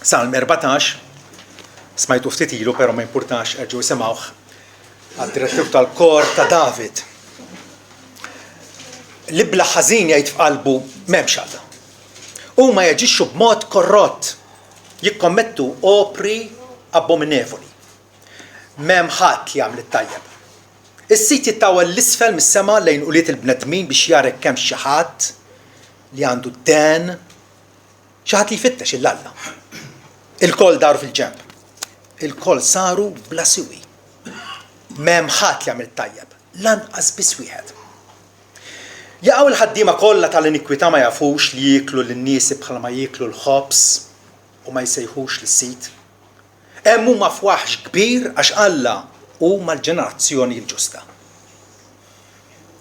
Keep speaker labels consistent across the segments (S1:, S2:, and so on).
S1: Salm 14, smajtu ftit ilu, però ma importanx erġgħu semawh għad-direttur tal-kor ta' David. Li bla ħażin jgħid f'qalbu m'hemmx Alla. Huma jaġixxu b'mod korrott, jikkommettu opri abominevoli. M'hemm ħadd li jagħmel it-tajjeb. Is-sit jittawel l-isfel mis-sema lejn quliet il-bnedmin biex jarek kemm xi ħadd li għandu d-den, xi ħadd li jfittex il-Alla. Il-kol daru fil-ġemp. Il-kol saru bla siwi. M'hemm ħadd li jagħmel it-tajjeb, lanqas biss wieħed. Jaqgħu l-ħaddiema kollha tal-inikwità ma jafux li jieklu lin-nies bħalma jieklu l-ħobs u ma jsejħux lis-sit. Hemm huma f'waħx kbir għax Alla huma l-ġenerazzjoni l-ġusta.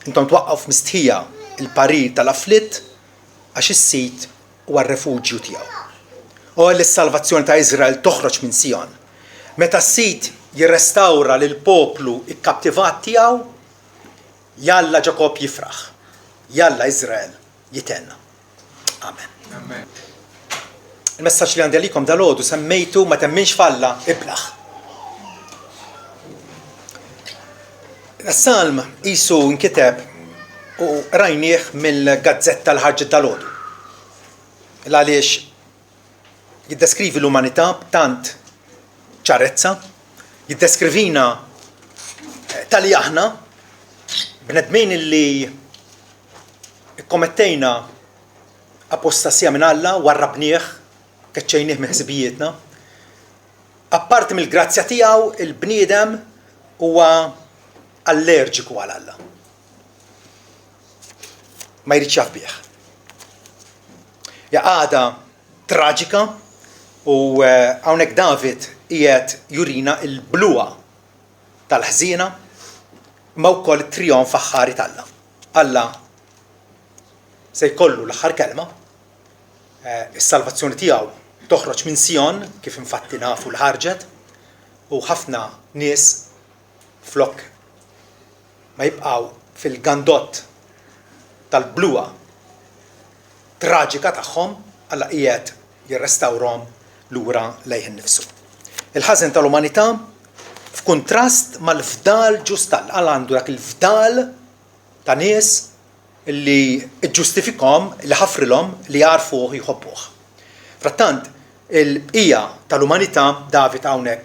S1: Intom twaqqgħu f'mistħija il-parir tal-afflitt għax is-sit huwa r-refuġju tiegħu. U l-salvazzjoni ta' Iżrael toħroġ minn Sion. Meta s-sit jirrestawra lil poplu ikkaptivat tiegħu, jalla Ġakob jifraħ. Jalla Iżrael jitenna. Amen. Il-messaġġ li għandi għalikom dal-għodu semmejtu ma temminx falla iblaħ. Is-salm qisu nkiteb u rajnieh mill-gazzetta l-ħarġet dal-għodu. Għaliex jiddeskrivi l-umanità b'tant ċarezza, jiddeskrivina tali aħna bnedmin illi kommettejna apostasija minn Alla, warrabnieh, keċċejnieh minn ħsibijietna. Apparti mill-grazzja tiegħu il-bniedem huwa allerġiku għal Alla. Ma jridx jaf bih. Għada traġika u hawnhekk David qiegħed jurina l-bluwa tal-ħżiena ma wkoll it-trionf aħħari tal-Alla. Alla se jkollu l-aħħar kelma, is-salvazzjoni tiegħu toħroġ minn Sion kif infatti nafu l-ħarġet u ħafna nies flok ma jibqgħu fil-gandott tal-bluwa traġika tagħhom Alla qiegħed jirrestawrhom lura lejh innifsu. Il-ħażen tal-umanità f'kuntrast mal-fdal ġust Alla għandu dak il-fdal ta' nies li ġustifikhom, li ħafrilhom, li jarfuh jħobbuh. Frattant, il-bqija tal-umanità David hawnhekk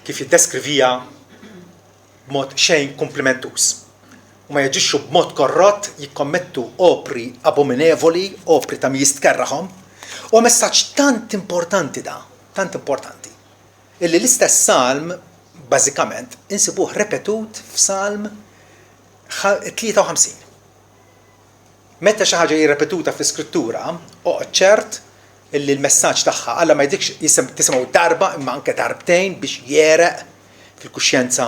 S1: kif jiddeskrivija b'mod xejn komplimentuż. U ma jaġixxu b'mod korrott jikkommettu opri abominevoli, opri ta' jistkerraħhom. U messaġġ tant importanti da, tant importanti, illi l-istess salm bażikament insibuh repetut f'salm 53. Meta xi ħaġa jirrepetuta fl-iskrittura, ċert illi l-messaġġ tagħha Alla ma jdikx tisimgħu darba imma anke darbtejn biex jereq fil-kuxjenza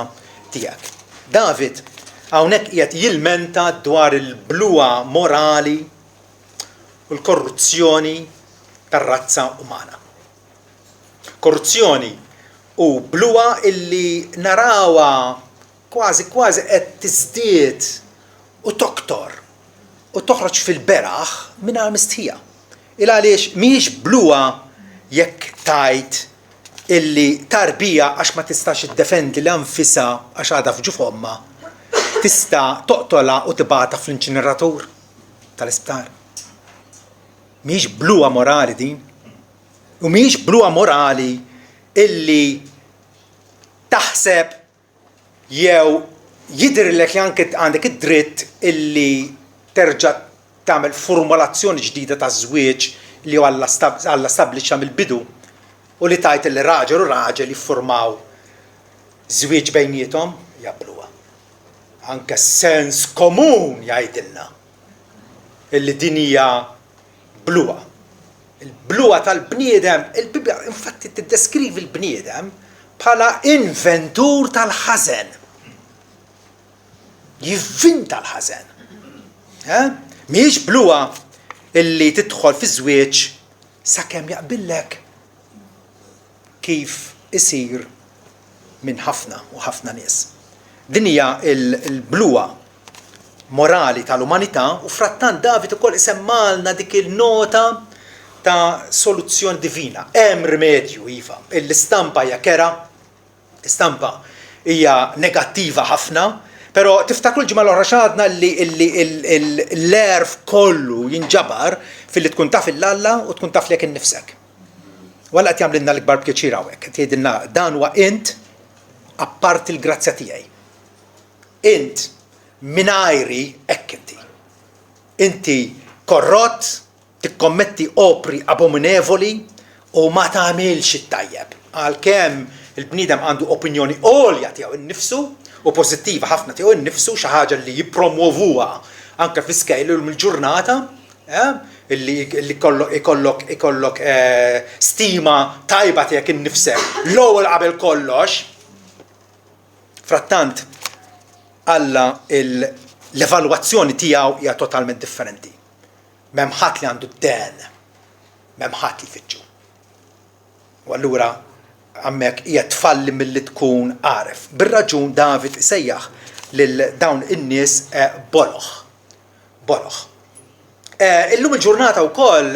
S1: tiegħek. David hawnhekk qiegħed jilmenta dwar il-bluwa morali u l-korruzzjoni tar-razza umana. Korruzzjoni u bluwa illi narawha kważi qed tiżdied u toktor u toħroġ fil-beraħ mingħajr mistħija. Il għaliex mhijiex bluwa jekk tajt illi tarbija għax ma tistax iddefendi l-anfisha għax għadha f'ġuf omma tista' toqtolha u tibagħatha fl-inċineratur tal-isptar. Mhijiex bluwa morali din. U mhijiex bluwa morali illi taħseb jew jidhirlek li anke għandek id-dritt illi terġa' tagħmel formulazzjoni ġdida ta' żwieġ li Alla stabbliċċa mill-bidu u li tajt li raġel u raġel jiffurmaw żwieġ bejniethom jabluha. Anke sens komun jgħidilna illi din hija bluwa. Il-bluwa tal-bniedem, il-Bibja infatti tiddeskrivi l-bniedem bħala inventur tal-ħażen. Jivvinta l-ħażen. Mhijiex bluwa illi tidħol fi żwieġ sakemm jaqbillek kif isir minn ħafna u ħafna nies. Din hija l-bluwa morali tal-umanità u frattant David ukoll isemmalna dik il-nota ta' soluzzjoni divina. Hemm rimedju iva. L-istampa hija kera, l-istampa hija negattiva ħafna, però tiftakru l-ġimgħa l-oħra x'għadna li l-erf kollu jinġabar fil-li tkun taf il-Alla u tkun taf lek innifsek. Walla qed jagħmlilna l-ikbar pjaċir hawnhekk, qed jgħidilna dan huwa int apparti l-grazzja tiegħi. Int mingħajri hekk inti. Inti korrott, tikkommetti opri abominevoli u ma tagħmilx it-tajjeb. Għalkemm il-bniedem għandu opinjoni għolja tiegħu innifsu u pożittiva ħafna tiegħu innifsu xi ħaġa li jippromovuha anke fl-iskejl mill-ġurnata, illi ikollok stima tajba tiegħek innifsek l-ewwel qabel kollox. Frattant Alla l-evalwazzjoni tiegħu hija totalment differenti. M'hemm ħadd li għandu d-den, m'hemm ħadd li jfittxu. U allura hemmhekk hija tfalli milli tkun għaref. Bir-raġun David isejjaħ lil dawn in-nies boloħ. Boloħ. Illum il-ġurnata wkoll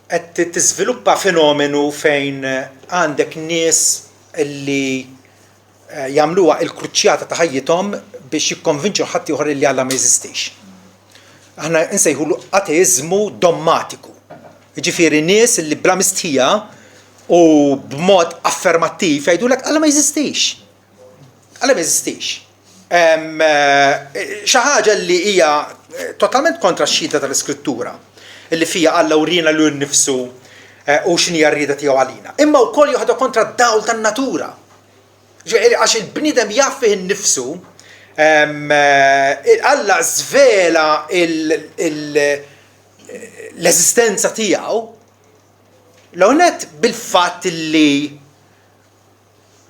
S1: qed tiżviluppa fenomenu fejn għandek nies illi jagħmluha l-kruċjata ta' ħajjithom biex jikkonvinċu ħadd ieħor li Alla ma jeżistix. Aħna nsejħulu ateizmu dommatiku. Jiġifieri nies li bla mistħija u b'mod affermattiv jgħidulek Alla ma jeżistix. Alla ma jeżistix. Xi ħaġa li hija totalment kontra x-xhieda tal-Iskrittura, illi fija Alla urina lil nnifsu u x'inhi r-rieda tiegħu għalina. Imma wkoll joħodha kontra d-dawl tan-natura. Għax il-bniedem jaf fih innifsu, Alla żvela l-eżistenza tiegħu l-għonet bil-fatt li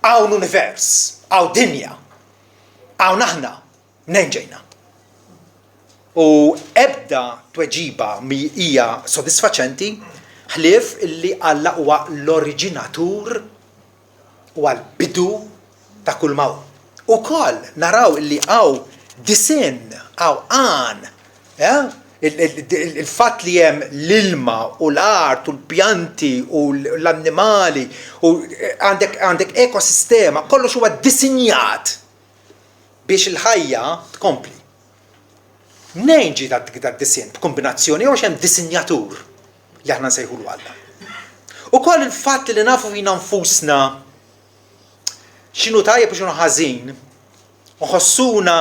S1: hawn univers, hawn dinja, hawn aħna minn ġejna. U ebda tweġiba mi hija sodisfaċenti ħlief illi Alla huwa l-oriġinatur u għal-bidu ta' kull maw. Ukoll naraw illi hawn disin, hawn għan, il-fatt li hemm l-ilma u l-art u l-pjanti u l-annimali u għandek ekosistema, kollox huwa ddisinjat biex il-ħajja tkompli. Mnejn ġi tad-disin b'kombinazzjoni jew hemm disinjatur li aħna nsejħulu Alla. Ukoll il-fatt li nafu fina nfusna x'inhu tajjeb u x'inhu ħażin, uħossuna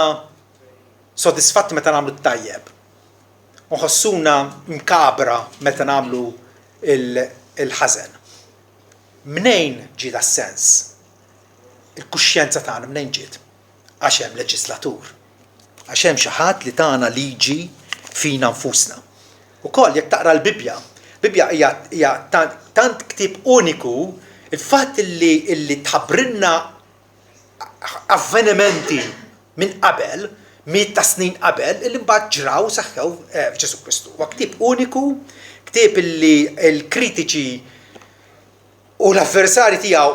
S1: sodisfatti meta nagħmlu t-tajjeb. Uħossuna mkabra meta nagħmlu il-ħażen. Mnejn ġie das-sens? Il-kuxjenza tagħna mnejn ġiet? Għax hemm leġislatur. Għax hemm xi ħadd li tagħna liġi fina nfusna. Ukoll jekk taqra l-Bibja, Bibja hija tant ktieb uniku, il-fatt illi tħabbrilna avvenimenti minn qabel, miet ta' snin qabel, illi mbagħad ġraw saħħew f'Ġesu Kristu. Huwa ktieb uniku, ktieb illi l-kritiċi u l-avversari tiegħu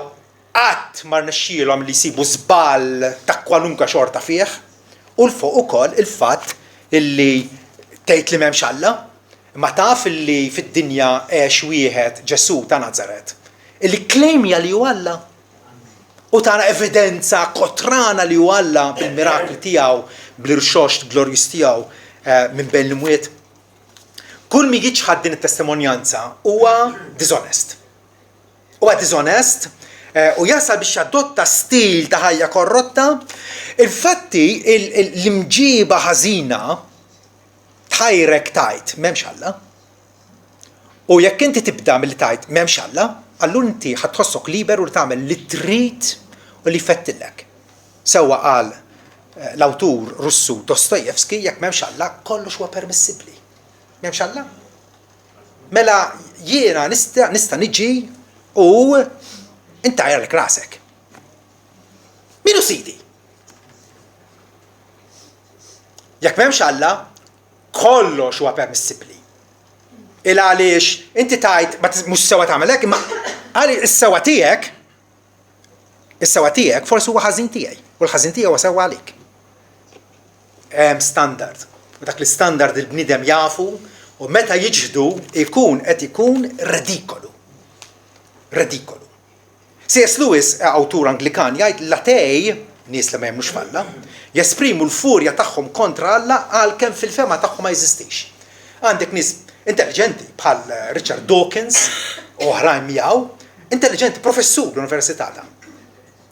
S1: qatt ma rnexxielhom li jsibu żball ta' kwalunkwe xorta fih, u l-fuq ukoll il-fatt illi tgħid li m'hemmx Alla, imma taf illi fid-dinja għex wieħed Ġesu ta' Nażaret, illi klejmja li hu Alla. U tagħna evidenza kotrana li huwa Alla bil-mirakli tiegħu, bl-irxoxt glorjus tiegħu minn bejn l-imwiet. Kull mi jiġħad din it-testimonjanza huwa disonest. Huwa disonest u jasal biex jadotta stil ta' ħajja korrotta. Il-fatti l-imġiba ħażina tħajrek tajt m'hemmx Alla. U jekk inti tibda milli tajt m'hemmx Alla, allura inti ħatħossok liberu li tagħmel li trid u li jfettillek. Sewwa qal l-awtur Russu Dostojevski jekk m'hemmx Alla kollox huwa permissibbli. M'hemmx Alla? Mela jiena nista' niġi u inti għajrlek rasek. Minu sidi? Jekk m'hemmx Alla kollox huwa permissibbli. Il għaliex inti tajt mhux sewa tagħmel hekk, imma għali is-sewa tiegħek forsi huwa ħażin tiegħi, u l-ħażin tiegħi huwa sewa għalik. Hemm standard. U dak l-istandard il-bniedem jafu U meta jiġħdu ikun qed ikun redikolu. Redikolu. C.S. Lewis, awtur Anglikan, jgħid l-atej, nies li ma jemmnux f'Alla, jesprimu l-furja tagħhom kontra Alla għalkemm fil-fema tagħhom ma jeżistix. Għandek nies intelligenti bħal Richard Dawkins u oħrajn miegħu, intelligenti professur l-Università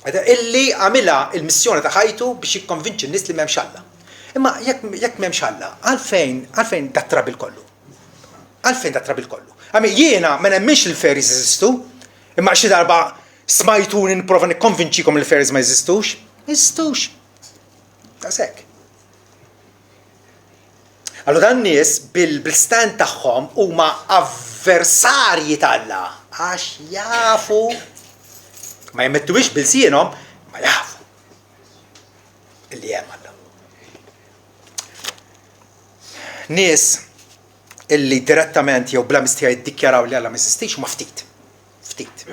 S1: illi għamilha il-missjoni ta' ħajtu biex jikkonvinċi n-nies li m'hemmx Alla. Imma jekk m'hemmx Alla, għalfejn dat-trabil kollu? Għalfejn dat-trabil kollu? Jiena ma nemmix il-fairies jeżistu, imma xi darba smajtuni nipprova nikkonvinċikom li l-fairies ma jeżistux? Jeżistux. Daqshekk. Allura dan nies bil-stand tagħhom huma avversarji tal-Alla għax jafu ma jemmettuwix bil-sienhom, ma jafu illi hemm Alla. Nies illi direttament jew bla mistija jiddikjaraw li Alla ma jeżistix huma ftit. Ftit.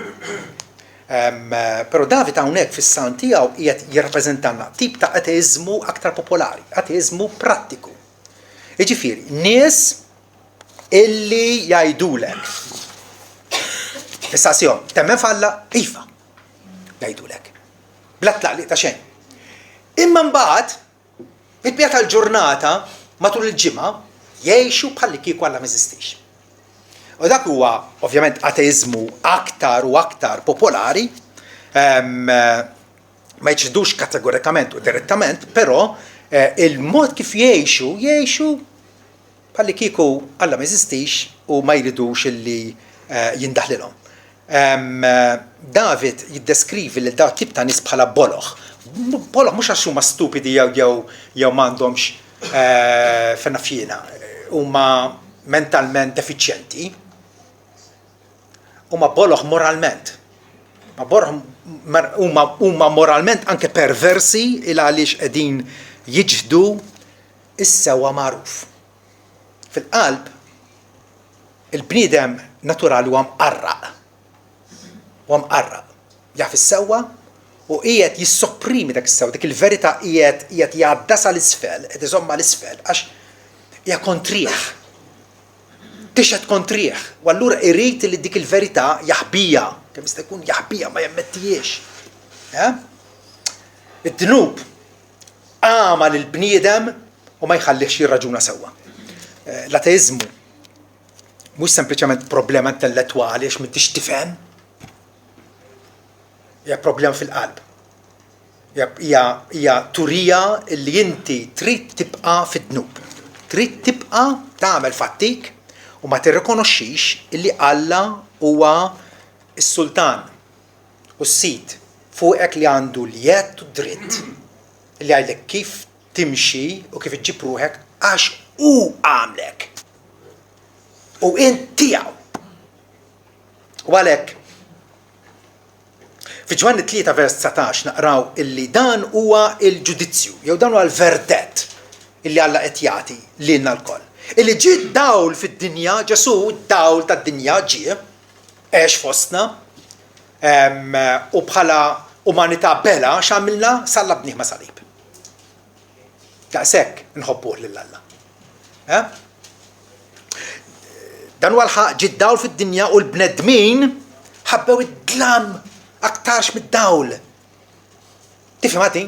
S1: Però David hawnhekk fis-sound tiegħu qiegħed jirrappreżentanna tip ta' ateizmu aktar popolari, ateizmu prattiku. Jiġifieri, nies illi jgħidulek. Issa temmen f'Alla iva jgħidulek. Bla tlaqliq ta' xejn. Imma mbagħad il-bqija tal-ġurnata matul il-ġimgħa jgħixu bħalli kieku Alla ma jeżistix. U dak huwa ovvjament ateizmu aktar u aktar popolari, ma jċidux kategorikament u direttament, però il-mod kif jgħixu bħalli kieku Alla ma jeżistix u ma jridux illi jindaħlilhom. David jiddeskrivi lil dawn tip ta' nies bħala boloħ. Boloħ mhux għax huma stupidi jew m'għandhomx fenafjina, huma mentalment defiċjenti. Huma boloħ moralment. Huma moralment anke perversi il għaliex qegħdin jiġħdu is-sewwa magħruf. Fil-qalb il-bniedem naturali huwa mqarraq. Huwa mqarraq. Jaf is-sewwa u qiegħed jissopprimi dak is-sewwa, dik il-verità qiegħed jgħaddasha l-isfel, qed iżomma l-isfel għax hija kontrih. Tixed kontrih, u allura irid li dik il-verità jaħbija, kemm jista' jkun jaħbija ma jammettijiex. Id-dnub għama lill-bniedem u ma jħallihx jirraġuna sewwa. L-ateizmu mhux sempliċement problema intellettwali għax m'intix tifhem. Hija problema fil-qalb. Hija turija li inti trid tibqa' fid-dnub. Trid tibqa' tagħmel fattik u ma tirrikonoxxix illi Alla huwa s-sultan u s-sit fuqek li għandu l-jett u dritt li għajdlek kif timxi u kif iġġib ruħek għax hu għamlek. U int tiegħu. U għalhekk fi Ġwanni 3 vers 19 naqraw illi dan huwa il-ġudizzju jew dan huwa l-verdett illi Alla qed jagħti lilna l-koll. Illi ġie dawl fid-dinja, Ġesu dawl tad-dinja ġie għex fostna u bħala umanità bela x'għamilna sallabnieh ma' salib. Daqshekk nħobbuh lil Alla. Dan huwa l-ħaq ġie dawl fid-dinja u l-bnedmin ħabbew id-dlam aktarx mid-dawl. Tifhem ħati?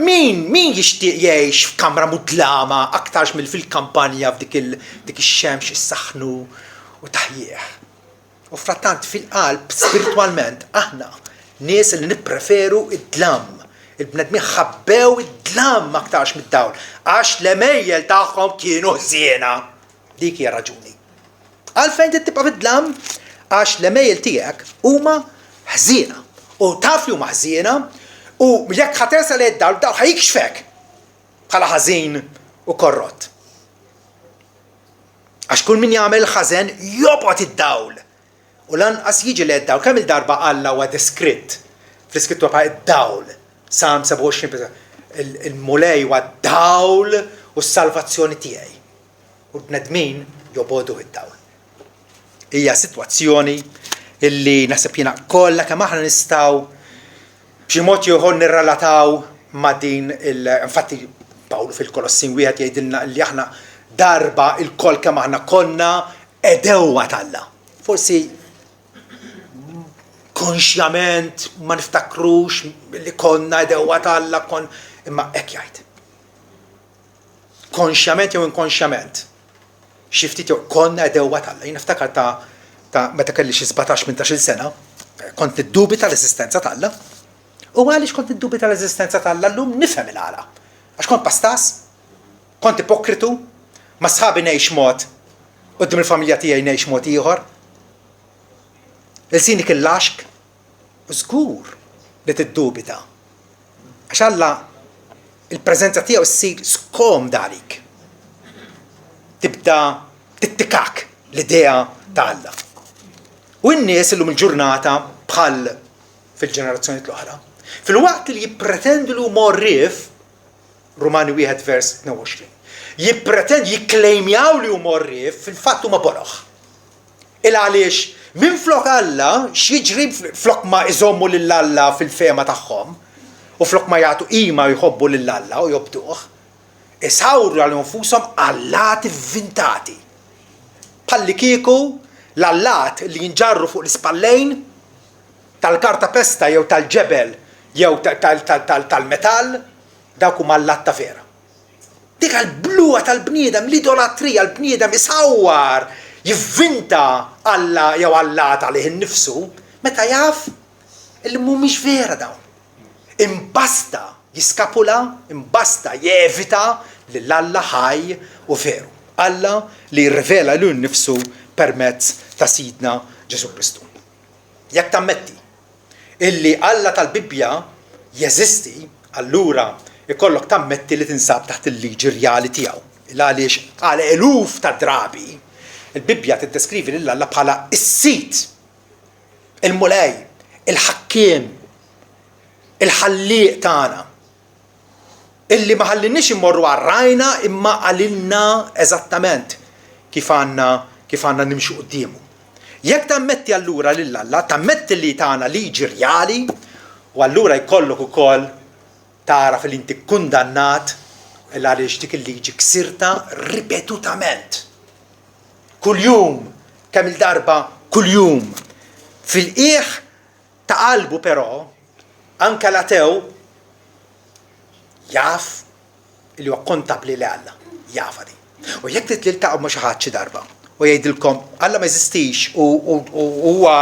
S1: Min jixtieq jgħix f'kamra mudlama aktarx mill fil-kampanja f'dik ix-xemx is-saħnu u taħjieħ. U frattant fil-qalb spiritualment aħna nies li nippreferu id-dlam. Il-bnedmin ħabbew id-dlam aktarx mid-dawl għax l-emejjel tagħhom kienu ħsiena. Dik hija raġuni. Għalfejn tibqa' fid-dlam għax l-emejjel tiegħek huma ħsiena u taf li huma ħsiena. U jekk ħatersa li d-dawl ħajikxfek bħala ħażin u korrott. Għax kull min jagħmel ħażen jobgħod id-dawl. U lanqas jiġi li d-dawl kemm il-darba Alla huwa deskritt fl-iskrittura bħal id-dawl. Psalm 27 il-mulej huwa d-dawl u s-salvazzjoni tiegħi. U l-bnedmin jobodu id-dawl. Hija sitwazzjoni illi naħseb jiena kollha kemm aħna nistgħu b'xi mod ieħor nirrelataw ma' din infatti Pawlu fil-Kolossin wieħed jgħidilna li aħna darba il-kol kemm aħna konna edewwa tal-Alla. Forsi konxjament ma niftakrux li konna edewwa tal-Alla imma hekk jgħid. Konxjament jew inkonxjament. Xi ftit jew konna edewwa tal-Alla. Jien niftakar ta' meta kelli xi 17-18 sena, kont niddubita l-eżistenza tal-Alla. U għaliex kont niddubita l-eżistenza tal-Alla llum nifhem il-għala. Għax kont pastas, kont ipokritu, ma sħabi ngħix mod, qudiem il-familja tiegħi ngħix mod ieħor. Il-sini kill-laxk, żgur li tiddubita. Għax Alla il-preżenza tiegħu ssir skomda għalik. Tibda tittikak l-idea ta' Alla. U n-nies illum il-ġurnata bħal fil-ġenerazzjoni l-oħra, fil-waqt li jippretendu li huma rrif, Rumani 1 vers 22, jikklejmjaw li huma rrif, fil-fatt huma boroħ. Għaliex minn flok Alla x'jiġri flok ma iżommu lill-Alla fil-fema tagħhom, u flok ma jagħtu qima jħobbu lill-Alla u jobduh, isawru għal infushom allat inventati. Bħalli kieku l-allat li jinġarru fuq l-ispallejn tal-karta pesta jew tal-ġebel jew tal-metall dawk huma allat ta' vera. Dik għall-bluwa tal-bniedem, l-idolatrija l-bniedem isawwar jivvinta Alla jew allat għalih innifsu meta jaf illi mhumiex vera dawn. Imbasta jiskapula, imbasta jevita li l-Alla ħaj u veru. Alla li jirrivela lil nnifsu permezz ta' Sidna Ġesu Kristu. Jekk tammetti illi Alla tal-Bibbja jeżisti, allura ikollok tammetti li tinsab taħt il-liġi rjali tiegħu. Għaliex għal eluf ta' drabi il-Bibbja tiddeskrivi lil Alla bħala is-sit, il-mulej, il-ħakkiem, il-ħallieq tagħna. Illi ma ħallinniex immorru għarrajna imma għalilna eżattament kif għandna nimxu quddiemu. Jekk tammetti allura lil Alla, tammetti li tagħna liġi rjali u allura jkollok ukoll tara fil-inti kundannat għaliex dik il-liġi ksirta ripetutament. Kuljum, kemm il-darba kuljum. Fil-qiegħ ta' qalbu però anke l-atew jaf li huwa kontabli li Alla, jafa di. U jekk titliltaqgħu ma' xi ħadd xi darba u jgħidilkom Alla ma jeżistix u huwa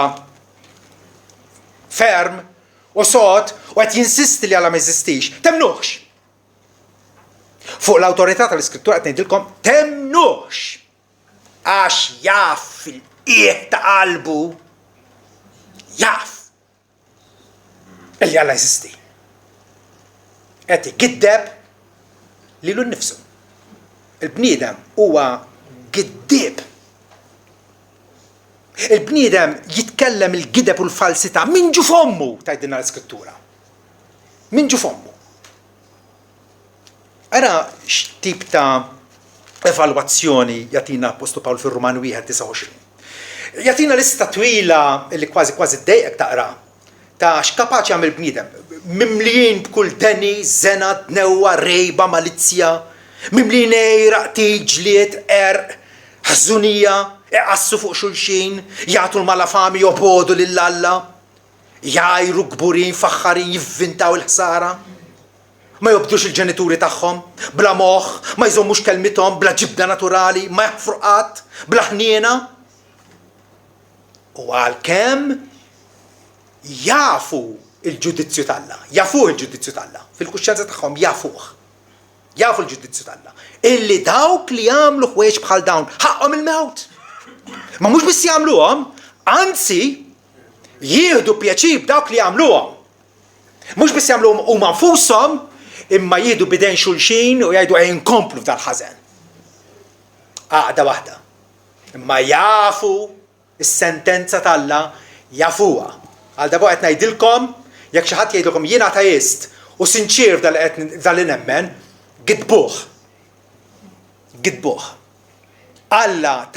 S1: ferm u sod u qed jinsisti li Alla ma jeżistix, temnuhx. Fuq l-awtorità tal-Iskrittura qed ngħidilkom temnuhx għax jaf fil-qiegħ ta' qalbu jaf illi Alla jeżisti. Qed igiddeb lilu nnifsu. Il-bniedem huwa giddib. Il-bniedem jitkellem il-gideb u l-falsità minn ġu fommu tgħidilna l-Iskrittura. Minn ġu fommu. Ara x'tip ta' evalwazzjoni jagħtina Apostolu Pawl fir-Rumani 1:29. Jagħtina lista twila li kważi ddejqek taqra ta' x'kapaċi jagħmel bniedem. Mimlijin b'kull deni, żena, tnewwa, rejba, malizzja, mimlijin ejraq, ġlied, ħażunija, iqassu fuq xulxin, jagħtu l-malafami jobodu lill-Alla, jgħajru kburin, faħħarin, jivvintaw il-ħsara. Ma jobdux il-ġenituri tagħhom, bla moħħ, ma jżommux kelmithom, bla ġibda naturali, ma jaħfru qatt, bla ħniena. U għalkemm jafu il-ġudizzju tal-Alla, jafuh il-ġudizzju tal-Alla, fil-kuxjenza tagħhom jafuh. Jafu l-ġudizzju tal-Alla. Illi dawk li jagħmlu ħwejjeġ bħal dawn ħaqhom il-mewt. Ma mhux biss jagħmluhom, anzi jieħdu pjaċir b'dawk li jagħmluhom. Mhux biss jagħmluhom huma nfushom, imma jieħdu bidejn xulxin u jgħidu inkomplu f'dal-ħażen. Għaqda waħda. Imma jafu is-sentenza tal-Alla jafuha. Għal darba qed ngħidilkom, jekk xi ħadd jgħidilkom jien ateist u sinċir f'dal nemmen, gidbuh. Gidbuh. Alla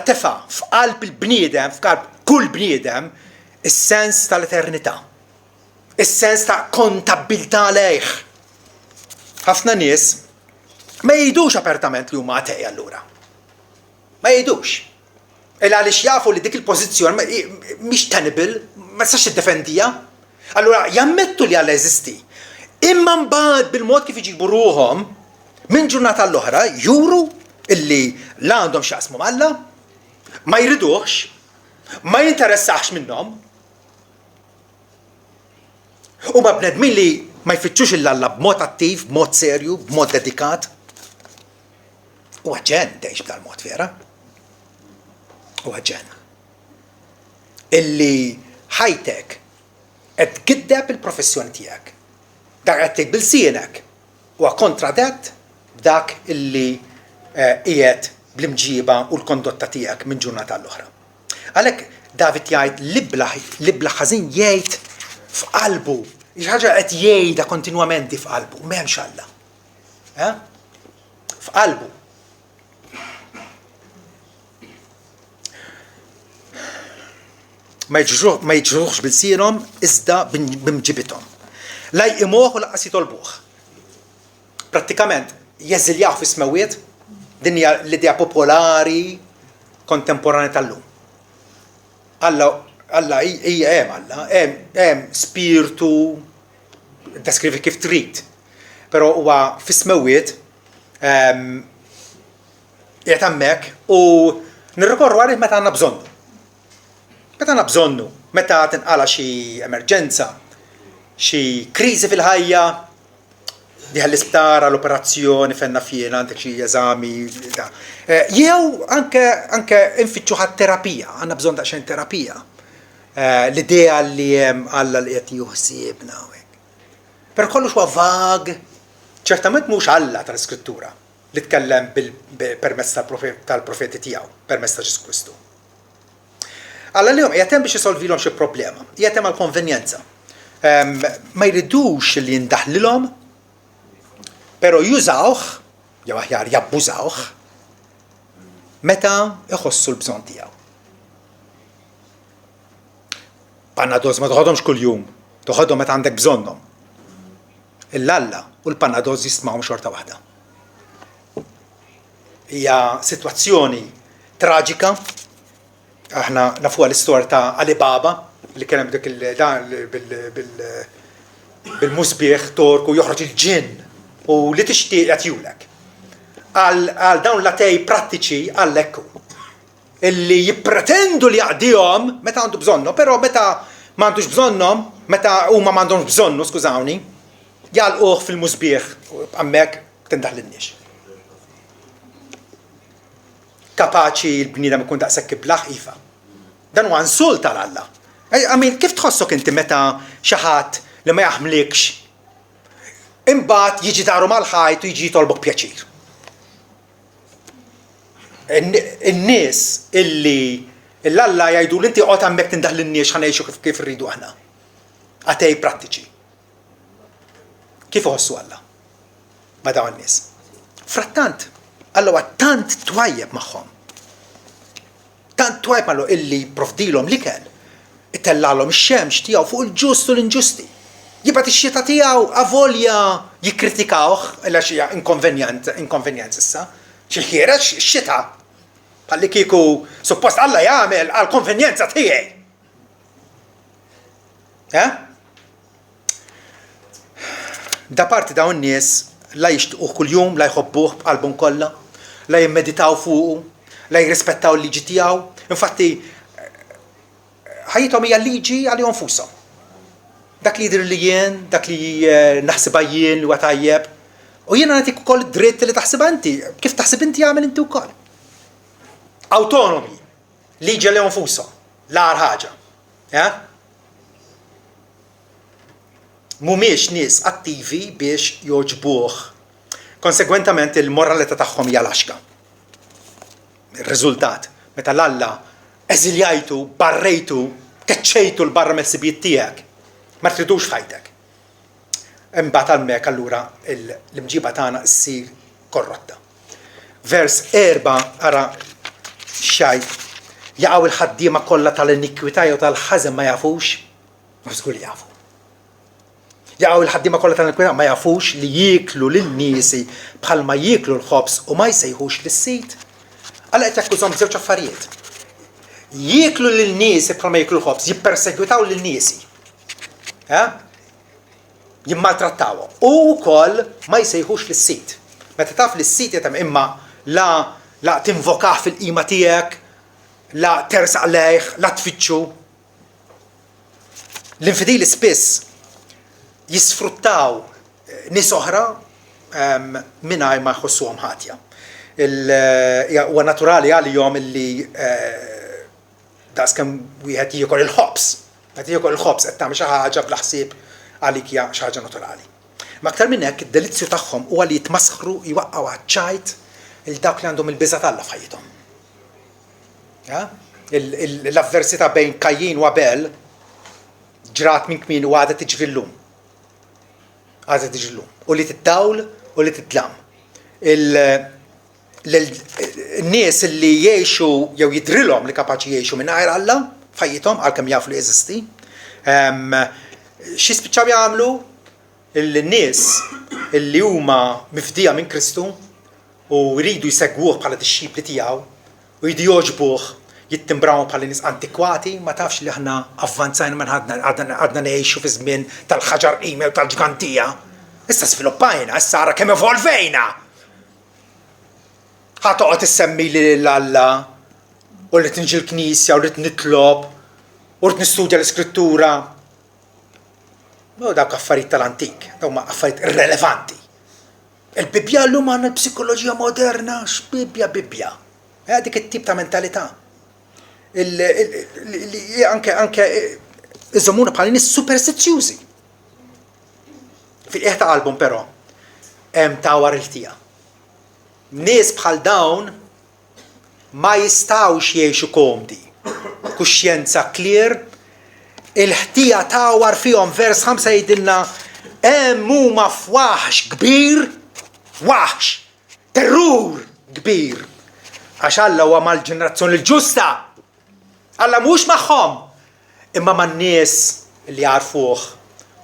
S1: tefa' f'qalb il-bniedem, f'qalb kull bniedem, is-sens tal-eternità. Is-sens ta' kontabbiltà lejh. Ħafna nies ma jgħidux apertament li huma atej allura. Ma jgħidux. Għaliex jafu li dik il-pożizzjoni mhix tenable, ma tistax tiddefendija. Allura jammettu li Alla jeżisti. Imma mbagħad bil-mod kif iġibu ruhom minn ġurnata l-oħra juru illi la għandhom x'jaqsmu Alla, ma jridux, ma jinteressax minnhom. U ma bnedmin li ma jfittxux il-Alla b'mod attiv, b'mod serju, b'mod dedikat. U għagġen dejx b'dal-mod vera. U għagġen. Illi ħajtek qed tgiddeb il-professjoni tiegħek. Dak qed tgħid bil-sienek huwa kontradet b'dak illi qiegħed bl-imġiba u l-kondotta tiegħek minn ġurnata l-oħra. Għalhekk David jgħid libla ħażin jgħid f'qalbu, xi ħaġa qed jgħidha kontinwamenti f'qalbu, m'hemmx Alla. F'qalbu. Ma jiġruħx bil-sierhom iżda b'imġibithom. La jqimuh u laqqas jitolbuh. Prattikament jeżiljaw fi smewiet, din hija l-idea popolari kontemporanja tal-lum. Alla hija Alla, hemm spiritu deskrivi kif trid. Però huwa fi smewiet qiegħed hemmhekk u nirrikorru għalih meta għandna bżonnu. Meta għandna bżonnu, meta tinqala xi emerġenza, xi kriżi fil-ħajja, diħal l-isptar l-operazzjoni fenna fjena għandek xi eżami. Jew anke infittxu ħat-terapija, għandna bżonn daqsxejn terapija. L-idea li hemm Alla li qed juħsibna hekk. Per kollox huwa vag, ċertament mhux Alla tal-Iskrittura li tkellem permezz tal-profeti tiegħu, permezz ta' Ġesu Kristu. Alla li qiegħed hemm biex isolvilhom xi problema, qiegħed hemm għall-konvenjenza. Ma jridux li jindaħlilhom, pero jużawh, jew aħjar jabbużawh, meta iħossu l-bżonn tiegħu. Panadoz ma toħodhomx kuljum, toħodhom meta għandek bżonnhom. Il-Alla u l-Panadoz jismgħu xorta waħda. Hija sitwazzjoni traġika, aħna nafuha l-istorja ta' Alibaba li kien hemm dik bil-musbieħ torku joħroġ il-ġinn u li tixtieq jagħtihulek. Għal dawn l-atej prattiċi għallekku illi jippretendu li jaqdihom meta għandu bżonnhom, però meta m'għandux bżonnhom, meta huma m'għandhomx bżonnu, skużawni, jgħalquh fil-musbieħ hemmhekk tindaħ lin-nies. Kapaċi l-bniedem ikun daqshekk iblaħ iva. Dan huwa insult tal-Alla. Kif tħossok inti meta xi ħadd li ma jaħmlikx imbagħad jiġi daru mal-ħajt u jiġi jitolbok pjaċir? In-nies illi l-Alla jgħidu li inti qgħod hemmhekk tindaħ lin-nies ħanejxu kif irridu aħna. Atej prattiċi. Kif iħossu Alla ma' dawn in-nies? Frattant, Alla huwa tant twajjeb magħhom. Tant twajjeb magħhom illi provdilhom l-ikel, ittellalhom ix-xemx tiegħu fuq il-ġust u l-inġusti. Jibgħat ix-xita tiegħu avolja jikkritikawh illa xi inkonvenjenz issa. Xi ħiereġ x-xita. Bħalli kieku suppost Alla jagħmel għal konvenjenza tiegħi. Da parti dawn nies la jixtiequ kuljum, la jħobbuh b'qalbhom kollha, la jimmeditaw fuqu, la jirrispettaw l-liġi tiegħu. Infatti ħajjithom hija liġi għalihom fushom. Dak li jidher li jien, dak li naħsibha jien li huwa tajjeb. U jiena nagħtik ukoll dritt li taħsibha inti, kif taħsib inti jagħmel inti wkoll. Autonomi, liġi għalihom fushom, l-agħar ħaġa. Mhumiex nies attivi biex joġbuh. Konsegwentament il-moralità tagħhom hija laxka. Ir-riżultat meta l-Alla eżiljajtu, barrejtu, keċċejtu l-barra mill-sibijiet tiegħek, ma tridux fajtek. Imbagħad hemmhekk allura l-imġiba tagħna ssir korrotta. Vers 4 ara xajt jaqgħu l-ħaddiema kollha tal-inikwità jew tal-ħażen ma jafux, ma żgur jafu. Jaqgħu l-ħaddiema kollha tal-inkweta ma jafux li jieklu lin-niesi bħalma jieklu l-ħobs u ma jsejħux lis-sit. Alla qed jakkużhom żewġ affarijiet. Jieklu lin-niesi bħalma jieklu l-ħobs, jippersegwitaw lin-niesi. Jimmaltrattawhom. U wkoll ma jsejħux lis-sit. Meta taf lis-sit jetem imma la tinvokah fil-qima tiegħek, la tersaq lejh, la tfittxu. L-infidili spiss jisfruttaw nies oħra mingħajr ma jħossuhom ħatja. Huwa naturali għalihom illi daqskemm wieħed jiekol il-ħobs. Meta jiekol il-ħobs qed tagħmel xi ħaġa bl-ħsieb għalik hija xi ħaġa naturali. Ma aktar minn hekk id-delizzju tagħhom huwa li jitmasħru jwaqqgħu għaċ-ċajt il dawk li għandhom il-biża' tal-Alla f'ħajjithom. L-avversità bejn Kajjin u Abel ġrat minn kmieni u għadha tiġri llum. Għadha tiġri llum. U li tiddawl u li tidlam. N-nies li jgħixu jew jidrilhom li kapaċi jgħixu mingħajr Alla f'ħajjithom għalkemm jafu li jeżisti. Xi spiċċaw jagħmlu il-nies li huma mifdija minn Kristu u jridu jsegwuh bħala tixxibli tiegħu u jridu jogħġbuh jittimbraw bħala nies antikwati, ma tafx li aħna avvanzajna minn għadna ngħixu fi żmien tal-ħaġar qime u tal-ġgantija. Issa sviluppajna, issa ara kemm evolvejna. Ħa toqgħod issemmi lil Alla u li tinġi l-Knisja u li nitlob u li nistudja l-Iskrittura. Dawk affarijiet tal-antik, daw ma affarijiet irrelevanti. Il-Bibja llum għandna l-psikoloġija moderna, x'Bibja. Dik it-tip ta' mentalità. Anke iżommuna bħal nies superstizzjużi. Fil-qiegħ ta' qalbhom però hemm tawar il-ħtija. Nies bħal dawn ma jistgħux jgħixu komdi. Kuxjenza clear, il-ħtija tawar fihom vers 5 jgħidilna hemm huma f'waħx kbir, waħx, terrur kbir. Għax Alla huwa mal-ġenerazzjoni l-ġusta. Alla mhux magħhom, imma man-nies li jarfuh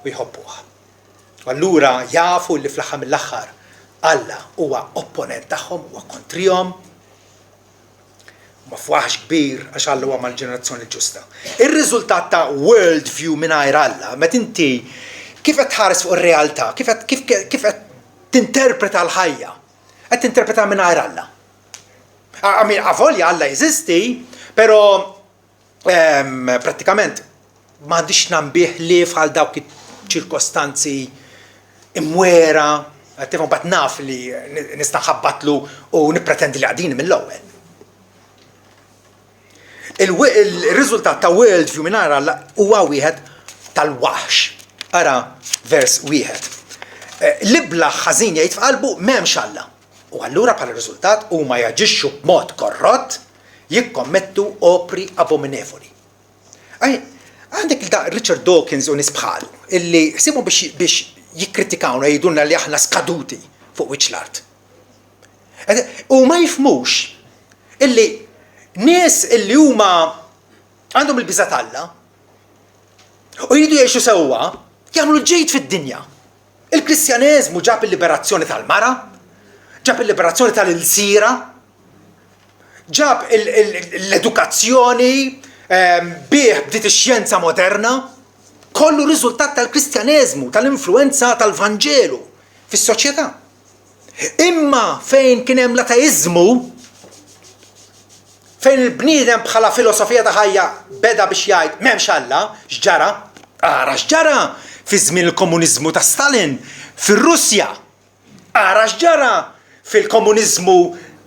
S1: u jħobbuh. Allura jafu li fl-aħħar mill-aħħar Alla huwa opponent tagħhom, huwa kontrihom. Ma f'waħx kbir għax Alla huwa mal-ġenerazzjoni l-ġusta. Ir-riżultat ta' world view mingħajr Alla, meta inti kif qed tħares fuq ir-realtà, kif qed tinterpreta l-ħajja, qed tinterpreta mingħajr Alla. Avolja Alla jeżisti, però prattikament m'għandix nambih li bħal dawk iċ-ċirkostanzi imwera, tifhom bad naf li nista' nħabbatlu u nippretendi li qegħdin mill-ewwel. Il-riżultat ta' world view mingħajr Alla huwa wieħed tal-waħx. Ara vers 1. L-ibla ħażin jgħid f'qalbu m'hemmx Alla. U allura bħala riżultat huma jaġixxu b'mod korrott jikkommettu opri abominevoli. Għandek Richard Dawkins u nies bħalu illi ħsibu biex jikkritikawna jgħidulna li aħna skaduti fuq wiċċ l-art. U ma jifhmux illi nies illi huma għandhom il-biża' Alla u jridu jgħixu sewwa jagħmlu ġejt fid-dinja. Il-Kristjaneżmu ġab il-liberazzjoni tal-mara, ġab il-liberazzjoni tal-ilsira, ġab l-edukazzjoni bih bdiet ix-xjenza moderna, kollu riżultat tal-Kristjaneżmu, tal-influenza tal-Vanġelu fis-soċjetà. Imma fejn kien hemm l-ateiżmu, fejn il-bniedem bħala filosofija ta' ħajja beda biex jgħid m'hemmx Alla, x'ġara? Ara x'ġara fi żmien il-komuniżmu ta' Stalin, fir-Russja. Ara x'ġara fil-komuniżmu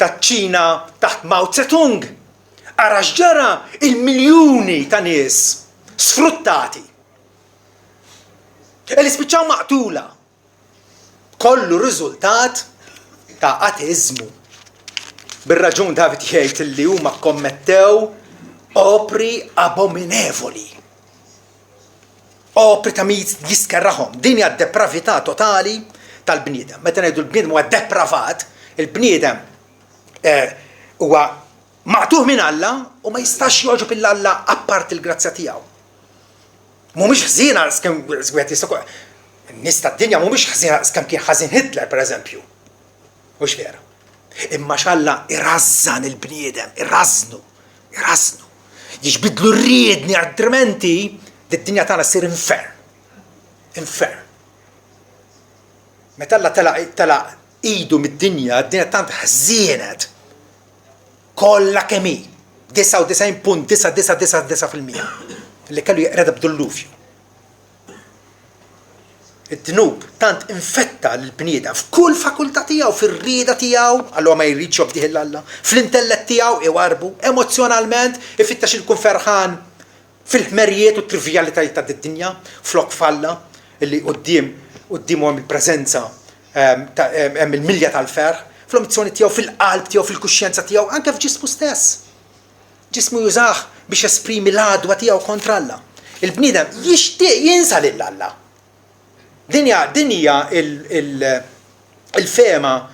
S1: taċ-Ċina taħt Mao Zedong. Ara x'ġara il-miljuni ta' nies sfruttati. Li spiċċaw maqtula. Kollu riżultat ta' ateizmu. Bir-raġun David jgħid li huma kommettew opri abominevoli. Opri ta' min jiskerraħhom. Din hija depravità totali tal-bniedem. Meta ngħidu l-bniedem huwa depravat, il-bniedem huwa maqtuħ minn Alla u ma jistax joġob illa Alla appart il-grazzja tiegħu. Mhumiex ħżiena skemm wieħed jista' N-nies tad-dinja mhumiex ħażin kemm kien ħażin Hitler pereżempju. Mhux vera. Imma x'Alla irażżan il-bniedem, irażnu. Jiġbidlu rriedni altrimenti d-dinja tagħna ssir infern. Meta Alla tela idu mid-dinja, d-dinja tant ħżienet kollha kemm hi. 99.999% li kellu jeqreda b'dullufju. Id-dnub tant infetta l-bniedem f'kull fakultà tiegħu, fir-rieda tiegħu, allura ma jridx jobdih l-Alla, fl-intellett tiegħu iwarbu, emozjonalment ifittex il-kun ferħan fil-ħmerijiet u t-trivjalitajiet tad-dinja, flok falla illi qudiemu hemm il-preżenza hemm il-milja tal-ferħ, fl-emozzjoni tiegħu, fil-qalb tiegħu, fil-kuxjenza tiegħu, anke f'ġismu stess. Ġismu jużah biex esprimi l-għadwa tiegħu kontra Alla. Il-bniedem jixtieq jinsa lil Alla. Din hija il-fema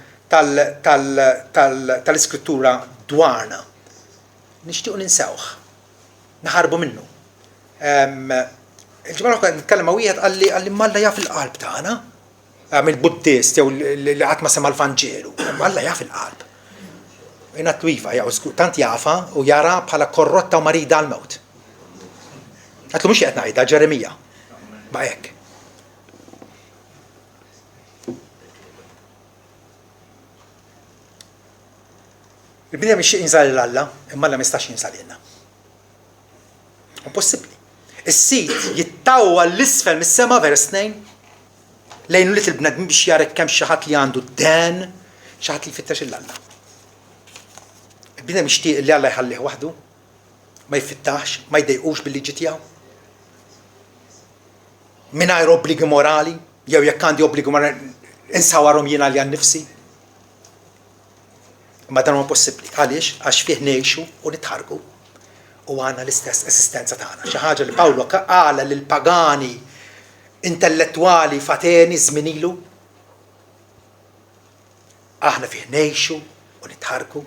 S1: tal-iskrittura dwarna. Nixtiequ ninsewh. Naħarbu minnu. Il-ġimgħa l-oħra nitkellem ma' wieħed qalli Alla jaf il-qalb tagħna. Mill-Buddist jew li qatt ma sema l-Vanġelu. Alla jaf il-qalb. Jina t-twifa, tant jafa u jara bħala korrotta u marida għal-mewt. Għatlu mux jgħet najda, Ġeremija. Ba' hekk. Il-bnija miex jinżal l-Alla, imma Alla mistax jinżal jenna. Impossibli. Is-sit jittawa l-isfel mis-sema vers 2 lejnu li t-bnadmin biex jarek kemm xi ħadd li għandu den, xi ħadd li jfittex il-Alla. Il-bnija mixtieq li Alla jħallih waħdu, ma jfittax, ma jdejqux bil-liġi tiegħu. Mingħajr obbligi morali, jew jekk għandi obbligi morali insawarhom jiena li għan nifsi. Ma dan huwa possibbli. Għaliex? Għax fih ngħixu u nitħargu. U għandna l-istess esistenza tagħna. Xi ħaġa li Pawlu qala lil pagani intellettwali fateni żmien ilu. Aħna fih ngħixu u nitħargu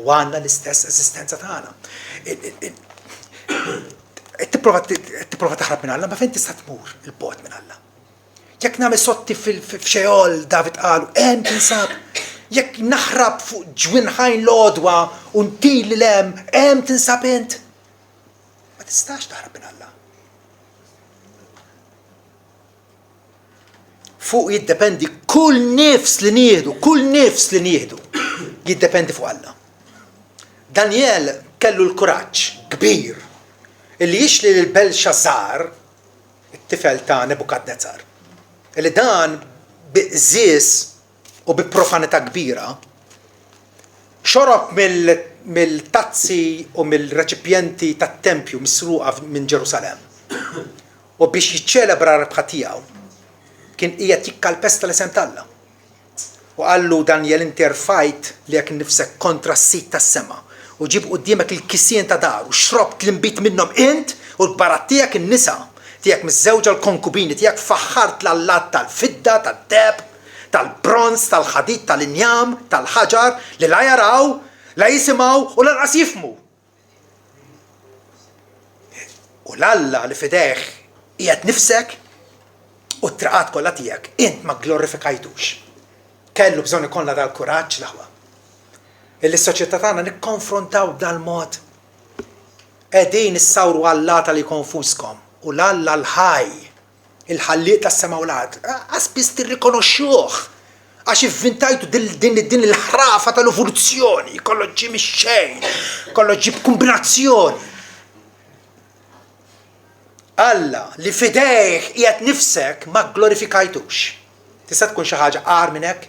S1: u għandna l-istess esistenza tagħna. Tipprova taħrab minn Alla, ma fejn tista' tmur il-bogħod minn Alla. Jekk nagħmel sotti f'Xeol David qalu hemm tinsab. Jekk naħrab fuq ġwinħajn l-odwa u ndili hemm tinsab int. Ma tistax taħrab minn Alla. Fuq jiddependi kull nifs li nieħdu, jiddependi fuq Alla. Daniel kellu l-kuraġġ kbir illi jixli l-Belshazzar, it-tifel ta' Nebukadnezzar. Illi dan biqżies u bi profanità kbira xorob mill-tazzi u mill-reċipjenti tat-tempju misruqa minn Ġerusalem. U biex jiċċelebra rebħa tiegħu kien qiegħed jikkalpesta l-isem tal-Alla. U qallu Daniel inti rfajt li jekk nifsek kontra s-sit tas-sema u ġib quddiemek il-kisien ta' dar u xrobt l-imbit minnhom int u l-barat tiegħek in-nisa tiegħek miż-żewġa l-konkubini tiegħek faħħart l-allat tal-fidda, tad-deb, tal-bronz, tal-ħadid, tal-injam, tal-ħaġar li la jaraw, la jisimgħu u lanqas jifhmu. U l-Alla li fidejh qiegħed nifsek u t-traqat kollha tiegħek int ma glorifikajtux. Kellu bżonn ikollna dal-kuraġġ l-aħwa. Il-soċjetà tagħna nikkonfrontaw b'dal-mod. Qegħdin issawru Allata li konfuskom u l-Alla l-ħaj. Il-ħalliq tas-sema u l-ard. Qasbis tirrikonoxxuh għax ivvintajtu din il-ħrafa tal-evoluzzjoni, kollox ġie mix-xejn, kollox ġie b'kombinazzjoni. Alla li fidejh qiegħed nifsek ma glorifikajtux. Tista' tkun xi ħaġa qar minn hekk?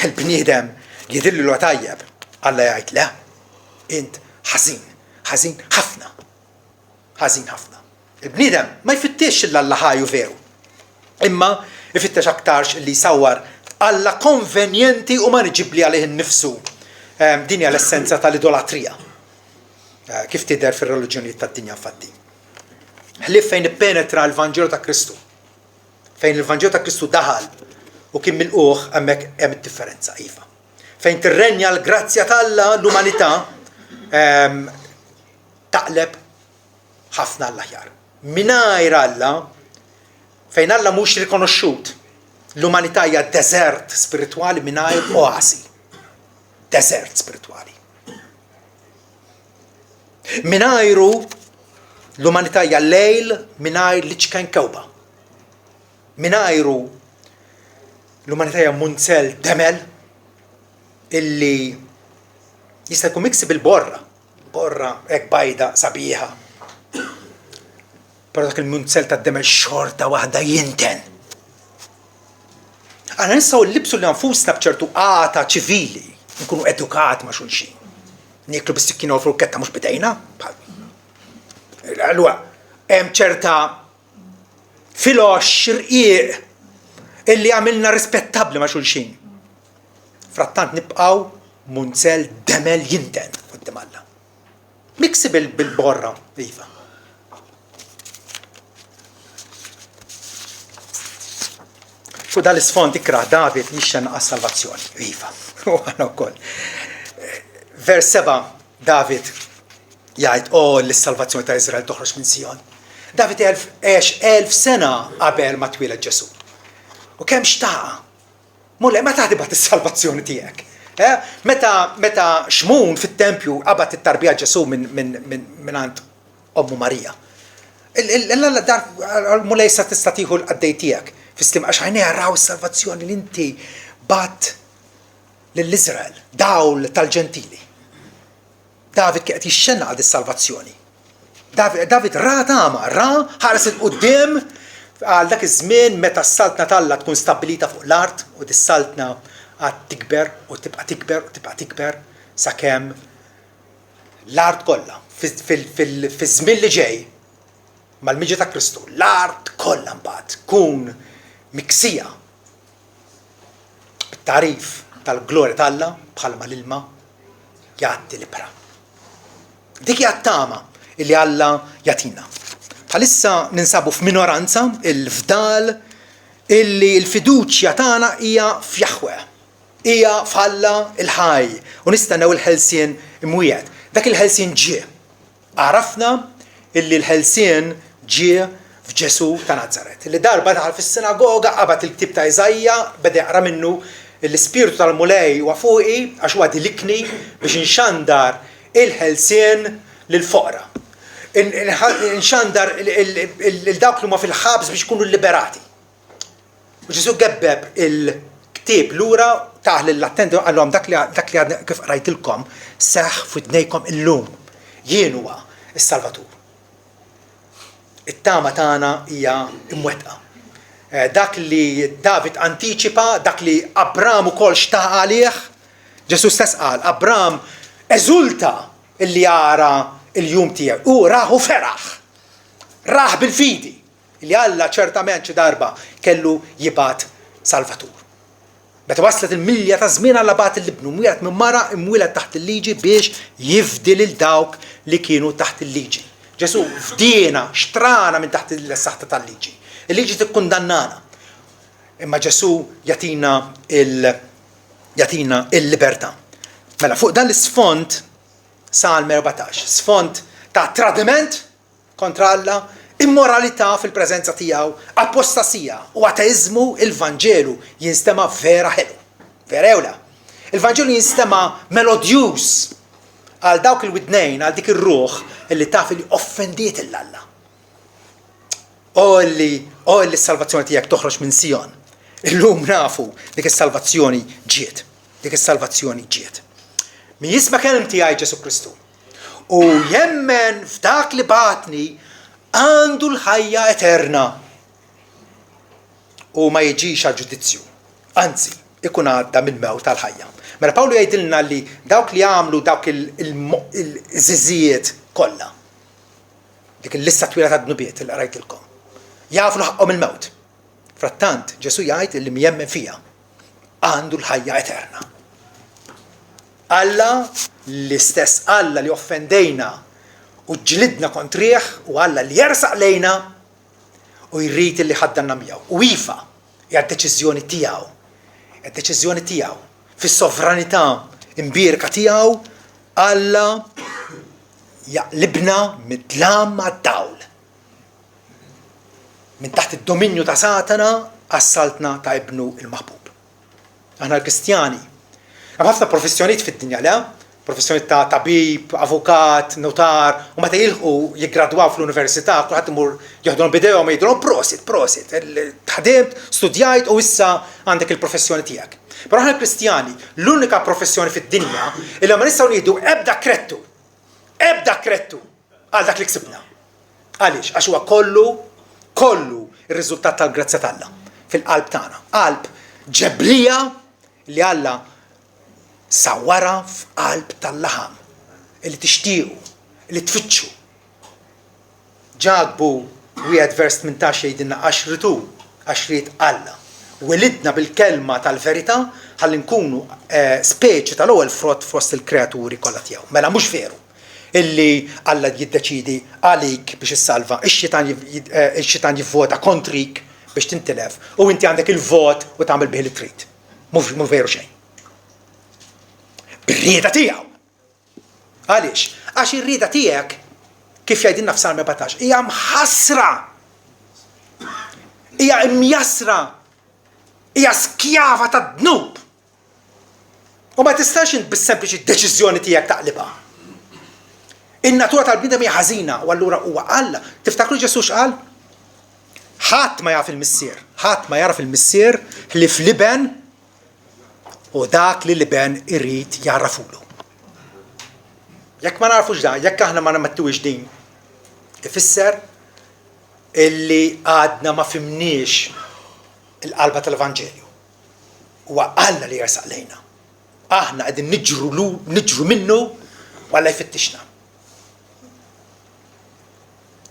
S1: Il-bniedem jidhirlu huwa tajjeb. Alla jgħid le, int ħażin ħafna. Il-bniedem ma jfittix l-Alla ħaju veru. Imma jfittex aktarx li jsawwar Alla konvenjenti u ma niġibli għalih innifsu. Din hija l-essenza tal-idolatrija. Kif tidher fir-reliġjonijiet tad-dinja infatti. Ħlief fejn ippenetra l-Vanġelu ta' Kristu. Fejn il-Vanġelu ta' Kristu daħal u kien milquh hemmhekk hemm id-differenza iva. Fejn tirrenja l-grazzja tal-Alla l-umanità taqleb ħafna l-aħjar. Mingħajr Alla fejn Alla mhux rikonoxxut. L-umanità hija deżert spiritwali mingħajr oasi. Deżert spiritwali. Mingħajru l-umanità hija lejl mingħajr liċken kewba. Mingħajru l-umanità hija munzell demel illi jista' jkun miksi bil-borra. Borra hekk bajda sabiħa. Però dak il-munzell tad-demel xorta waħda jinten. Għana nistgħu nlibsu li nfusna b'ċertu għata ċivili, nkunu edukat ma' xulxin. Nieklu bis-sikkina u l-fruketta mhux bidejna. Allura hemm ċerta filox xirqiq illi għamilna rispettabbli ma' xulxin. Frattant nibqgħu munzell demel jinten quddiem Alla. Miksi bil-borra, iva. Fu dal-isfond ikraħ David jixxen għas-salvazzjoni, iva. U għana wkoll. Vers 7 David jgħid l-salvazzjoni ta' Iżrael toħroġ minn Sion. David għex 1000 sena qabel ma twieled Ġesu. U kemm xtaqa. Mulle, ma taħdibat is-salvazzjoni tiegħek. Meta xmun fit-tempju qabad it-tarbija Ġesu minn għand Ommu Marija. Mulle jista' tista' tieħu l-qaddej tiegħek. Fistim għax ħajnejha raw is-salvazzjoni li inti bat lill-Iżrael, dawl tal-ġentili. David qed jixxenna għad is-salvazzjoni. David ra tama, ħares il-qudiem għal dak iż-żmien meta s-saltna talla tkun stabbilita fuq l-art u dis-saltna għad tikber u tibqa' tikber u tibqa' tikber sakemm l-art kollha fi-żmien li ġej mal-miġi ta' Kristu, l-art kollha mbagħad tkun miksija bit-tarif tal-glorja ta' Alla bħalma l-ilma jgħaddi l-ibra. Dik hija t-tama illi Alla jagħtina. Bħalissa ninsabu f'minoranza il-fdal illi l-fiduċja tagħna hija f'Jaħwe, hija f'Alla il-ħaj u nistennew il-ħelsien imwiegħed. Dak il-ħelsien ġie. Għarafna illi l-ħelsien ġie f'Ġesu ta' Nazaret. Illi darba daħal fis-sinagoga qabad il-ktieb ta' Iżajja beda jaqra minnu l-ispirtu tal-mulej wa fuqi għax huwa dilikni biex inxandar il-ħelsien lil-foqra. Inxandar il-dawk li huma fil-ħabs biex ikunu liberati. U Ġesu gebbeb il-ktieb lura taħ l-attenti għallhom dak li kif rajtilkom seħħ f'idnejkom illum. Jien huwa is-Salvatur. It-tama tagħna hija imwettqa. Dak li David antiċipa, dak li Abram ukoll xtaqa għalih, Ġesu stess qal, Abram eżulta illi jara il-jum tiegħu. U raħu feraħ. Raħ bil-fidi. Illi Alla ċertament xi darba kellu jibat Salvatur. Meta waslet il-milja ta' żmien Alla bat il-libnu mwieled minn mara imwieled taħt il-liġi biex jifdi lil dawk li kienu taħt il-liġi. Ġesu fdina, xtrana minn taħt il-saħta tal-liġi. Il-liġi tikkundannana. Imma Ġesu jatina il-libertà. Mela fuq dan l-isfond Salm 14, sfond ta' tradiment kontra Alla, immoralità fil-preżenza tiegħu, apostasija u ateizmu, il-Vanġelu jinstema vera ħelu. Vera ewla. Il-Vanġelu jinstema melodjus għal dawk il-widnejn, għal dik ir-ruħ illi taf li offendiet il-Alla. O li s-salvazzjoni tiegħek toħroġ minn Sion. Illum nafu dik is-salvazzjoni ġiet. Dik is-salvazzjoni ġiet. Min jisma' kelm tiegħi Ġesu Kristu u jemmen f'dak li batni għandu l-ħajja eterna u ma jiġix għal ġudizzju. Anzi, ikun għadda mill-mewt tal-ħajja. Mela Pawlu jgħidilna li dawk li għamlu dawk il-żiżijiet kollha. Dik il-lista twila ta' dnubiet li qrajtilkom. Jafu ħaqhom il-mewt. Frattant, Ġesu jgħid li mjemmen fija għandu l-ħajja eterna. Alla l-istess Alla li offendejna u ġlidna kontrih u Alla li jersaq lejna u jrid li ħaddanna miegħu. U iva hija d-deċiżjoni tiegħu. Id-deċiżjoni tiegħu fis-sovranità imbierka tiegħu Alla jaqlibna mid-dlam mad-dawl. minn taħt id-dominju ta' Satana assaltna ta' ibnu il-maħbub. Aħna l-Kristjani. Hemm ħafna professjonijiet fid-dinja le? Professjonijiet ta' tabib, avukat, notar, u meta jilħu jiggradwaw fl-università, kulħadd imur jaħdulhom bidejhom jgħidulhom prosit, tħadimt, studjajt u issa għandek il-professjoni tiegħek. Però aħna l-Kristjani, l-unika professjoni fid-dinja illi ma nistgħu ngħidu ebda krettu għal dak li ksibna. Għaliex? Għax huwa kollu ir-riżultat tal-grazzja tagħna fil-qalb tagħna. Qalb ġeblija li Alla sawwara f'qalb tal-laħam li tixtiequ, li tfittxu. Ġagbu wieħed vers 18 jgħidilna għax rid Alla. Welidna bil-kelma tal-verità ħalli nkunu speċi tal-ewwel frott fost il-kreaturi kollha tiegħu. Mela mhux veru illi Alla jiddeċidi għalik biex issalva, ix-xitan jivvota kontrik biex tintilef u inti għandek il-vot u tagħmel bih li trid. Mhux veru xejn. Bir-rieda tiegħu. Għaliex? Għax ir-rieda tiegħek kif jgħidilna f'Salm 14 hija mħassra. Hija imjassra. Hija skjava tad-dnub. U ma tistax int bis-sempliċi deċiżjoni tiegħek taqlibha. In-natura tal-bniedem hija ħażina u allura huwa Alla. Tiftakru Ġesu x'qal? Ħadd ma jaf il-missier. Ħadd ma jaraf il-missier li f'liben u dak li liben irrid jarrafulu. Jekk ma narfux dan, jekk aħna ma nammettuwix din, ifisser illi għadna ma fimniex il-qalba tal-Evanġelju. Huwa Alla li jersaq lejna. Aħna qegħdin niġru minnu u Alla jfittixna.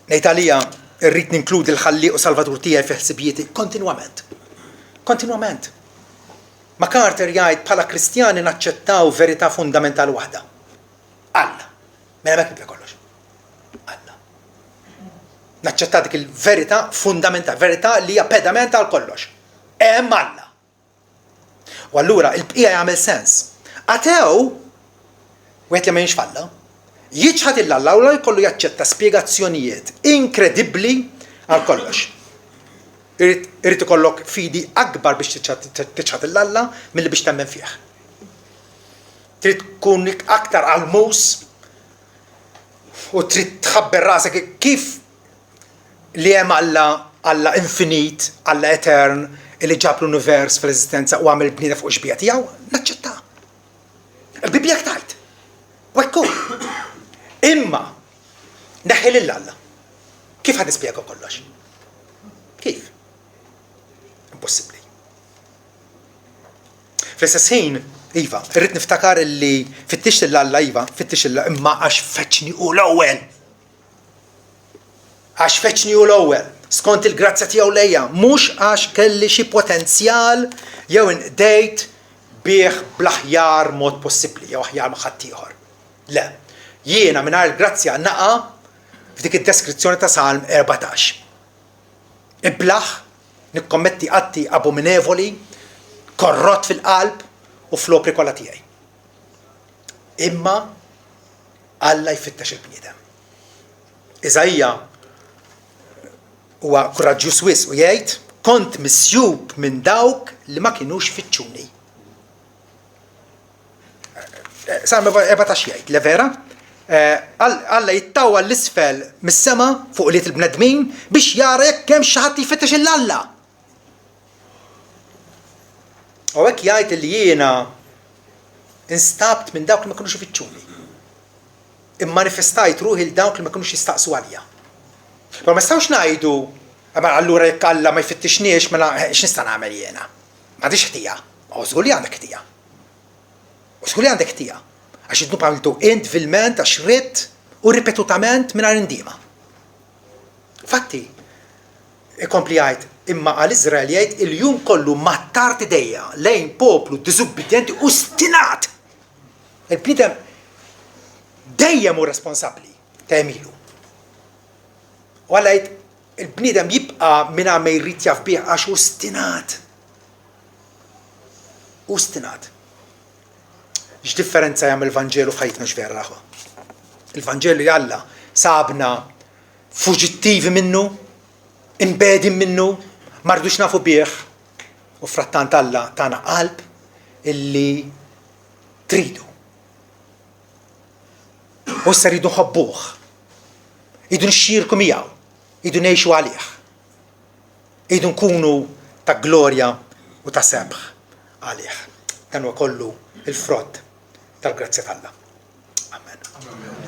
S1: Ngħid għalija irrid ninkludi l-ħalliq u Salvatur tiegħi fi ħsibijieti kontinwament. MacArthur jgħid bħala Kristjani naċċettaw verità fundamentali waħda. Alla. Mela hekk nibda kollox. Alla. Naċċetta dik il-verità fundamentali, verità li hija pedament għal kollox. Hemm Alla. U allura il-bqija jagħmel sens. Atew wieħed li ma jinxfalla, jiġħad il-Alla u jkollu jaċċetta spjegazzjonijiet inkredibbli għal kollox. Irrid ikollok fidi akbar biex tiċħad il-Alla milli biex temmen fih. Trid tkun aktar almus u trid tħabber rasek kif li hemm Alla infinit, Alla etern, li ġab l-univers fl-eżistenza u għamel bnieda fuq xbija tiegħu, naċċetta. Il-Bibja tajt. U hekk hu. Imma neħħi lill-Alla. Kif ħad nispjega kollox? Kif? Impossibbli. Fl-istess ħin, iva, irrid niftakar li fittix lill-Alla iva, fittix imma għax feċni u l-ewwel. Għax feċni u l-ewwel. Skont il-grazzja tiegħu lejja, mhux għax kelli xi potenzjal jew indejt bih bl-aħjar mod possibbli, jew aħjar ma' ħadd ieħor. Le, jiena mingħajr il-grazzja naqa' f'dik id-deskrizzjoni ta' Salm 14. Iblaħ, nikkommetti atti abominevoli, korrott fil-qalb u fl-opri kollha tiegħi. Imma Alla jfittex il-bniedem. Iżajja huwa kuraġġjuż wisq u jgħid kont misjub minn dawk li ma kinux fittxuni. Salm 14 jgħid, le vera? Alla jittawwa l-isfel mis-sema fuq liet il-bnedmin biex jara jekk hemm xi ħadd jfittex il-Alla. U hekk jgħid li jiena instabt minn dawk li ma kinux ifittxuni. Immanifestajt ruħi l dawk li ma kinux jistaqsu għalija. Ma nistgħux ngħidu, allura jekk Alla ma jfittixniex mela x'nista' nagħmel jiena. M'għandix ħtija. Żgur li għandek ħtija. Żgur li għandek ħtija. Għax idnu għamiltu int vilment għax ridt u ripetutament mingħajr indima. Fatti, ikompli jgħid imma għal-Iżrael jgħid il-jum kollu mattart idejja lejn poplu diżubbidjenti u stinat. Il-bniedem dejjem hu responsabbli ta' emilu. U għallajt, il-bniedem jibqa minna ma jrid jaf bih għax u stinat. U stinat. X'differenza jagħmel il-Vanġelu f'ħajtna x'vera aħwa? Il-Vanġelu Alla sabna fuġittivi minnu inbedin minnu, ma rridux nafu bih, u frattant Alla tagħna qalb illi tridu. U issa rridu nħobbuh, rridu nixxierku miegħu, rridu ngħixu għalih, rridu nkunu ta' glorja u ta' sebħ għalih. Dan huwa kollu il-frott tal-grazzja tal-Alla. Amen.